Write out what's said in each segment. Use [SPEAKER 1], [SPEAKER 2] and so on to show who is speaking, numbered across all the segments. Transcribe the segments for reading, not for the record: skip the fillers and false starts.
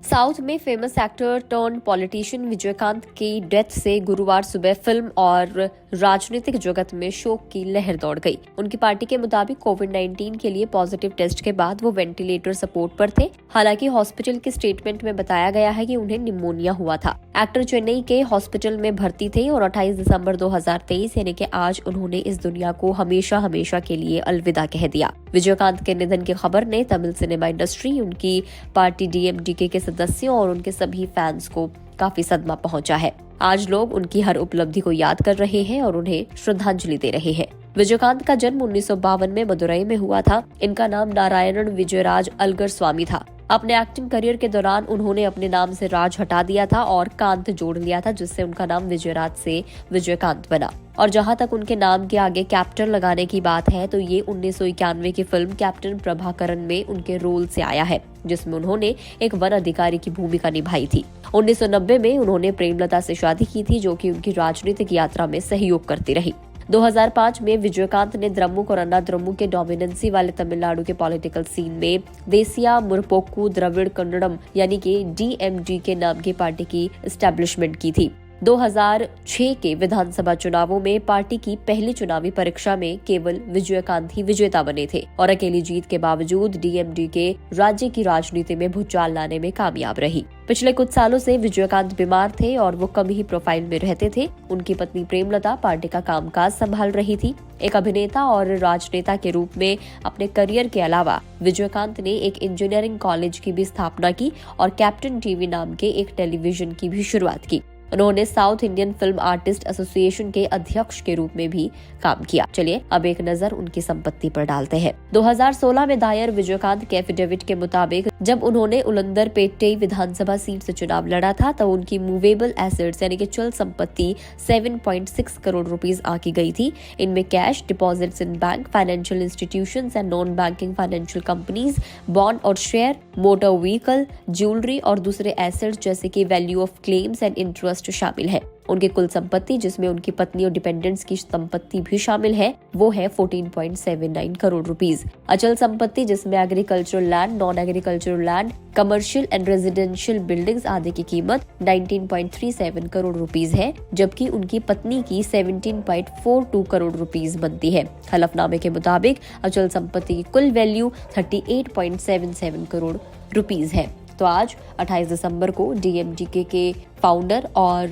[SPEAKER 1] South में famous actor turn politician Vijayakanth की death से गुरुवार सुबह फिल्म और राजनीतिक जगत में शोक की लहर दौड़ गई। उनकी पार्टी के मुताबिक कोविड-19 के लिए पॉजिटिव टेस्ट के बाद वो वेंटिलेटर सपोर्ट पर थे। हालांकि हॉस्पिटल के स्टेटमेंट में बताया गया है कि उन्हें निमोनिया हुआ था। एक्टर चेन्नई के हॉस्पिटल में भर्ती थे और 28 दिसंबर 2023 यानी कि आज उन्होंने इस दुनिया को हमेशा हमेशा के लिए अलविदा कह दिया। विजयकांत के निधन की खबर ने तमिल सिनेमा इंडस्ट्री, उनकी पार्टी डीएमडीके के सदस्यों और उनके सभी फैंस को काफी सदमा पहुंचा है। आज लोग उनकी हर उपलब्धि को याद कर रहे हैं और उन्हें श्रद्धांजलि दे रहे हैं। विजयकांत का जन्म 1952 में मदुरई में हुआ था। इनका नाम नारायणन विजयराज अलगर स्वामी था। अपने एक्टिंग करियर के दौरान उन्होंने अपने नाम से राज हटा दिया था और कांत जोड़ लिया था, जिससे उनका नाम विजयराज से विजयकांत बना। और जहां तक उनके नाम के आगे कैप्टन लगाने की बात है तो ये 1991 की फिल्म कैप्टन प्रभाकरन में उनके रोल से आया है, जिसमें उन्होंने एक वन अधिकारी की भूमिका निभाई थी। 1990 में उन्होंने प्रेमलता से शादी की थी, जो कि उनकी राजनीतिक यात्रा में सहयोग करती रही। 2005 में विजयकांत ने द्रमुक और अन्ना द्रमुक के डोमिनेंसी वाले तमिलनाडु के पॉलिटिकल सीन में देसिया मुरपोक्कू द्रविड़ कन्नड़म यानी कि डीएमडीके नाम की पार्टी की एस्टेब्लिशमेंट की थी। 2006 के विधानसभा चुनावों में पार्टी की पहली चुनावी परीक्षा में केवल विजयकांत ही विजेता बने थे और अकेली जीत के बावजूद डीएमडीके राज्य की राजनीति में भूचाल लाने में कामयाब रही। पिछले कुछ सालों से विजयकांत बीमार थे और वो कम ही प्रोफाइल में रहते थे। उनकी पत्नी प्रेमलता पार्टी का कामकाज संभाल रही थी। एक अभिनेता और राजनेता के रूप में अपने करियर के अलावा विजयकांत ने एक इंजीनियरिंग कॉलेज की भी स्थापना की और कैप्टन टीवी नाम के एक टेलीविजन की भी शुरुआत की। उन्होंने south Indian film artist association के अध्यक्ष के रूप में भी काम किया। चलिए अब एक नजर उनकी संपत्ति पर डालते हैं। 2016 में दायर विजयकांत के एफिडेविट के मुताबिक जब उन्होंने उलंदरपेटे विधानसभा सीट से चुनाव लड़ा था तो उनकी मूवेबल एसेट्स यानी कि चल संपत्ति 7.6 करोड़ रुपीस आंकी गई थी। इनमें cash, deposits in bank, financial institutions and non banking financial companies, bond और शेयर, मोटर व्हीकल, ज्वेलरी और दूसरे एसेट्स जैसे कि value of claims and interest शामिल है। उनकी कुल संपत्ति, जिसमें उनकी पत्नी और डिपेंडेंट्स की संपत्ति भी शामिल है, वो है 14.79 करोड़ रुपीस। अचल संपत्ति, जिसमें agricultural land, non agricultural land, commercial and residential buildings आदि की कीमत 19.37 करोड़ रुपीस है, जबकि उनकी पत्नी की 17.42 करोड़ रुपीस बनती है। हलफनामे के मुताबिक अचल संपत्ति की कुल वैल्यू 38.77 करोड़ रुपीस है। तो आज 28 दिसंबर को डीएमडीके के फाउंडर और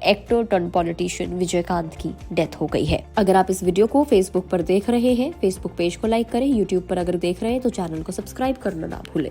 [SPEAKER 1] एक्टर टर्न पॉलिटिशियन विजयकांत की डेथ हो गई है। अगर आप इस वीडियो को फेसबुक पर देख रहे हैं, फेसबुक पेज को लाइक करें। यूट्यूब पर अगर देख रहे हैं तो चैनल को सब्सक्राइब करना ना भूलें।